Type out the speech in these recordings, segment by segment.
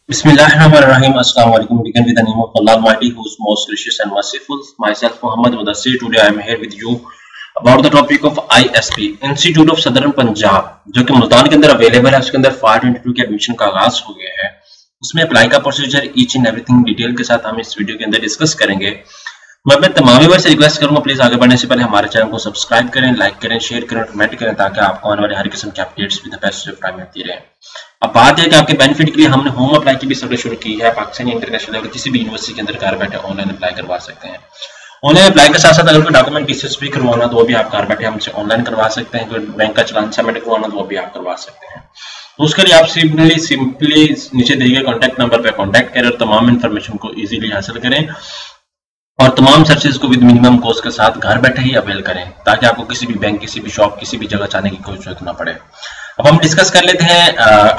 Bismillahirrahmanirrahim. Assalamu alaikum. Begin with the name of Allah Almighty, who is most gracious and merciful. Myself, Muhammad Mudassir. Today I am here with you about the topic of ISP, Institute of Southern Punjab, जो कि मुल्तान के अंदर available है. उसके अंदर 522 के admission का आगाज हो गया है. उसमें अप्लाई का procedure each and everything detail के साथ हम इस वीडियो के अंदर डिस्कस करेंगे. मैं अपने तमाम व्यूअर्स से रिक्वेस्ट करूंगा, प्लीज आगे बढ़ने से पहले हमारे चैनल को सब्सक्राइब करें, लाइक करें, शेयर करें, कमेंट करें, ताकि आपको आने वाले हर किस्म के अपडेट्स भी बेस्ट टाइम मिलती रहे. अब बात है कि आपके बेनिफिट के लिए हमने होम अप्लाई की भी सर्विस शुरू की है. पाकिस्तान इंटरनेशनल लेवल किसी भी यूनिवर्सिटी के अंदर घर बैठे ऑनलाइन अप्लाई करवा सकते हैं. ऑनलाइन अप्लाई के साथ साथ अगर कोई डॉक्यूमेंट डिस्कस भी करवाना तो वो भी आप घर बैठे हमसे ऑनलाइन करवा सकते हैं. कोई बैंक का चालान सबमिट करवाना तो वो भी आप करवा सकते हैं. तो उसके लिए आप सिंपली नीचे दिए गए कॉन्टैक्ट नंबर पर कॉन्टैक्ट करें और तमाम इन्फॉर्मेशन को ईजिली हासिल करें और तमाम सर्विसेज को विद मिनिमम कॉस्ट के साथ घर बैठे ही अवेल करें, ताकि आपको किसी भी बैंक, किसी भी शॉप, किसी भी जगह जाने की कोई जरूरत ना पड़े. अब हम डिस्कस कर लेते हैं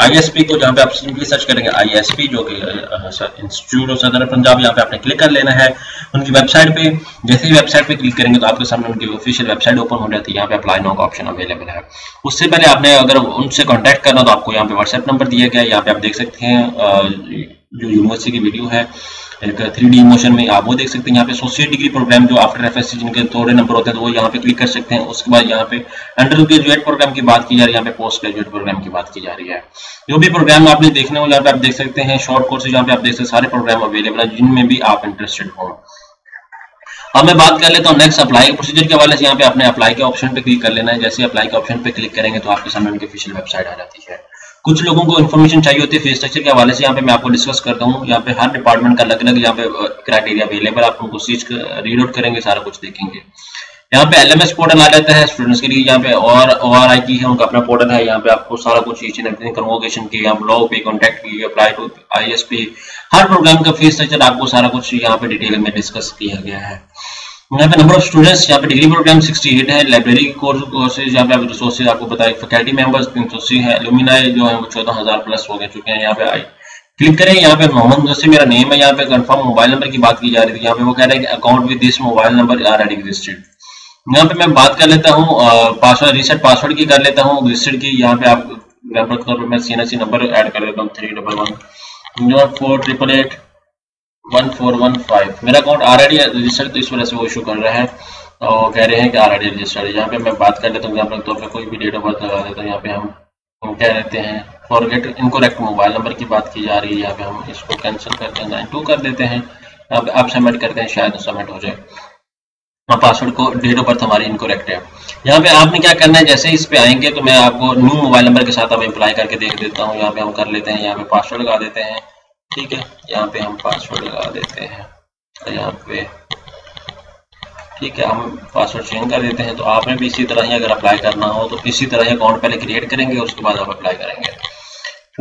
ISP को, जहाँ पे आप सिंपली सर्च करेंगे ISP, जो कि इंस्टीट्यूट ऑफ सदर्न पंजाब. यहाँ पे आपने क्लिक कर लेना है उनकी वेबसाइट पे. जैसे ही वेबसाइट पे क्लिक करेंगे तो आपके सामने उनकी ऑफिशियल वेबसाइट ओपन हो जाती है. यहाँ पे अप्लाई नाउ का ऑप्शन अवेलेबल है. उससे पहले आपने अगर उनसे कॉन्टैक्ट करना तो आपको यहाँ पे व्हाट्सएप नंबर दिया गया है. यहाँ पे आप देख सकते हैं जो यूनिवर्सिटी की वीडियो है एक 3D मोशन में, आप वो देख सकते हैं. यहाँ पे एसोसिएट डिग्री प्रोग्राम जो आफ्टर एफएससी जिनके थोड़े नंबर होते हैं तो वो यहाँ पे क्लिक कर सकते हैं. उसके बाद यहाँ पे अंडर ग्रेजुएट प्रोग्राम की बात की जा रही है, यहाँ पे पोस्ट ग्रेजुएट प्रोग्राम की बात की जा रही है. जो भी प्रोग्राम आपने देखने वाले यहाँ पे आप देख सकते हैं. शॉर्ट कोर्सेज यहाँ पे आप देख सकते हैं, सारे प्रोग्राम अवेलेबल है जिनमें भी आप इंटरेस्टेड हो. अब मैं बात कर लेता हूँ नेक्स्ट अप्लाई प्रोसीजर के हवाले से. यहाँ पे आपने अप्लाई के ऑप्शन पे क्लिक कर लेना है. जैसे अप्लाई के ऑप्शन पे क्लिक करेंगे तो आपके सामने उनकी ऑफिशियल वेबसाइट आ जाती है. कुछ लोगों को इन्फॉर्मेशन चाहिए होती है फीस स्ट्रक्चर के हवाले से, यहाँ पे मैं आपको डिस्कस करता हूँ. यहाँ पे हर डिपार्टमेंट का अलग अलग यहाँ पे क्राइटेरिया अवेलेबल, आप उनको रीड आउट करेंगे, सारा कुछ देखेंगे. यहाँ पे LMS पोर्टल आ जाता है स्टूडेंट्स के लिए. यहाँ पे और ORI की है उनका अपना पोर्टल है. यहाँ पे आपको सारा कुछ ईच एंड एवरीथिंग कन्वोकेशन की, यहाँ ब्लॉग पे कॉन्टैक्ट की, अप्लाई टू ISP, हर प्रोग्राम का फीस स्ट्रक्चर आपको सारा कुछ यहाँ पे डिटेल में डिस्कस किया गया है. यहाँ पे नंबर ऑफ स्टूडेंट्स, यहाँ पे डिग्री प्रोग्राम 68 है. लाइब्रेरी कोर्सेज यहाँ पे रिसोर्सेज आपको बताए, फैकल्टी मेंबर्स 380 है. एलुमिनाई जो है वो 14,000 प्लस हो गए चुके हैं. यहाँ पे आई क्लिक करें. यहाँ पे मोहम्मद मुदस्सिर मेरा नेम है. यहाँ पे कंफर्म मोबाइल नंबर की बात की जा रही थी. यहाँ पे वो कह रहे हैं कि account with this mobile number already existed. यहाँ पे मैं बात कर लेता हूँ पासवर्ड, रीसेट पासवर्ड की कर लेता हूँ एग्जिस्टेड की. यहाँ पे आप नंबर के तौर पर मैं CNC नंबर ऐड कर लेता हूँ 311 1415. मेरा अकाउंट ऑलरेडी रजिस्टर्ड तो इस वजह से वो इशू कर रहा है और कह रहे हैं कि ऑलरेडी रजिस्टर्ड है. यहाँ पे मैं बात कर लेता हूँ एग्जाम्पल के तौर पे कोई भी डेट ऑफ बर्थ लगा देता हूँ. यहाँ पे हम कह देते हैं फॉरगेट इनकरेक्ट मोबाइल नंबर की बात की जा रही है. यहाँ पे हम इसको कैंसिल करते हैं, 92 कर देते हैं. यहाँ पे आप सबमिट करते हैं, शायद सबमिट हो जाए. पासवर्ड को डेट ऑफ बर्थ हमारी इनकरेक्ट है. यहाँ पे आपने क्या करना है, जैसे इस पे आएंगे तो मैं आपको न्यू मोबाइल नंबर के साथ अब अप्लाई करके देख देता हूँ. यहाँ पे हम कर लेते हैं, यहाँ पे पासवर्ड लगा देते हैं. ठीक है, यहाँ पे हम पासवर्ड लगा देते हैं. यहाँ पे ठीक है, हम पासवर्ड चेंज कर देते हैं. तो आपने भी इसी तरह ही अगर अप्लाई करना हो तो इसी तरह ही अकाउंट पहले क्रिएट करेंगे, उसके बाद आप अप्लाई करेंगे.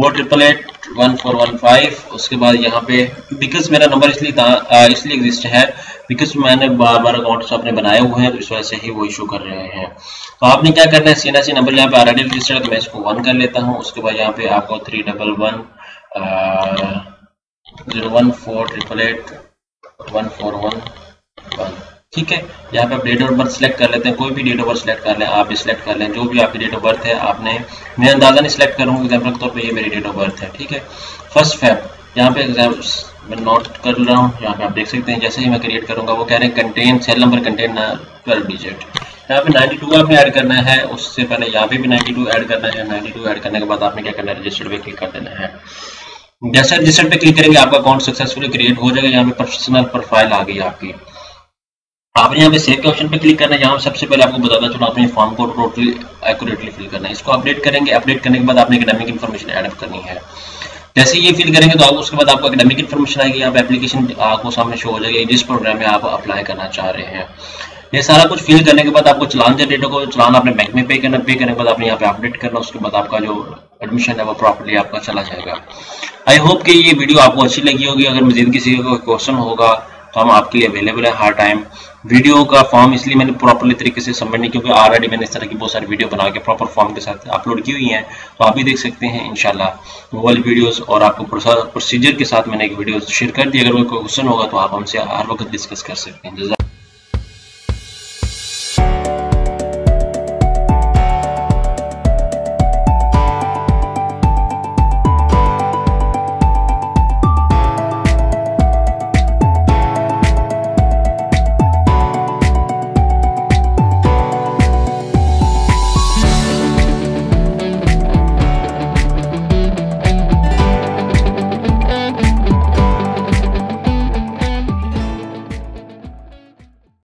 48881415. उसके बाद यहाँ पे बिकॉज मेरा नंबर इसलिए एग्जिस्ट है बिकॉज मैंने बार बार अकाउंट्स अपने बनाए हुए हैं, तो इस वजह से ही वो इशू कर रहे हैं. तो आपने क्या करना है, CNC नंबर यहाँ पे ऑलरेडी रजिस्टर्ड है तो मैं इसको 1 कर लेता हूँ. उसके बाद यहाँ पे आपको 311-01488-1411. ठीक है, यहाँ पे आप डेट ऑफ बर्थ सिलेक्ट कर लेते हैं. कोई भी डेट ऑफ बर्थ सिलेक्ट कर लें, आप भी सिलेक्ट कर लें, जो भी आपकी डेट ऑफ बर्थ है. आपने मैं अंदाजा नहीं सिलेक्ट करूँगा, एग्जाम्पल के तौर पे ये मेरी डेट ऑफ बर्थ है. ठीक है, 1 Feb. यहाँ पे एग्जाम्स मैं नोट कर रहा हूँ. यहाँ पे आप देख सकते हैं जैसे ही मैं क्रिएट करूँगा वो कह रहे हैं contain cell number contain 12 digit. यहाँ पे 92 आपने ऐड करना है. उससे पहले यहाँ पे भी 92 ऐड करना है. 92 ऐड करने के बाद आपने क्या करना है, रजिस्टर्ड पे क्लिक कर देना है. जैसे रजिस्टर्ड पे क्लिक करेंगे आपका अकाउंट सक्सेसफुली क्रिएट हो जाएगा. यहाँ पे प्रोफेशनल प्रोफाइल आ गई आपकी. आपने यहाँ पे सेव के ऑप्शन पे क्लिक करना है. यहाँ सबसे पहले आपको बताता चलो आपने फॉर्म को टोटली एक्यूरेटली फिल करना है. इसको अपडेट करेंगे. अपडेट करने के बाद आपने एकेडमिक इन्फॉर्मेशन ऐड करनी है. जैसे ये फिल करेंगे तो आप उसके बाद आपको एकेडमिक इन्फॉर्मेशन आएगी. यहाँ पे एप्लीकेशन आपको सामने शो हो जाएगी जिस प्रोग्राम में आप अप्लाई करना चाह रहे हैं. ये सारा कुछ फिल करने के बाद आपको चलान जनरेट होगा. चलान आपने बैंक में पे करने के बाद आपने यहाँ पे अपडेट करना. उसके बाद आपका जो एडमिशन है वो प्रॉपर्ली आपका चला जाएगा. आई होप कि ये वीडियो आपको अच्छी लगी होगी. अगर मजीद किसी को क्वेश्चन होगा तो हम आपके लिए अवेलेबल है हर टाइम. वीडियो का फॉर्म इसलिए मैंने प्रॉपर्ली तरीके से सबमिट नहीं, क्योंकि ऑलरेडी मैंने इस तरह की बहुत सारी वीडियो बना के प्रॉपर फॉर्म के साथ अपलोड की हुई हैं, तो आप भी देख सकते हैं इंशाल्लाह वो वाली वीडियोस. और आपको प्रोसीजर के साथ मैंने एक वीडियो शेयर कर दी. अगर कोई क्वेश्चन होगा तो आप हमसे हर वक्त डिस्कस कर सकते हैं.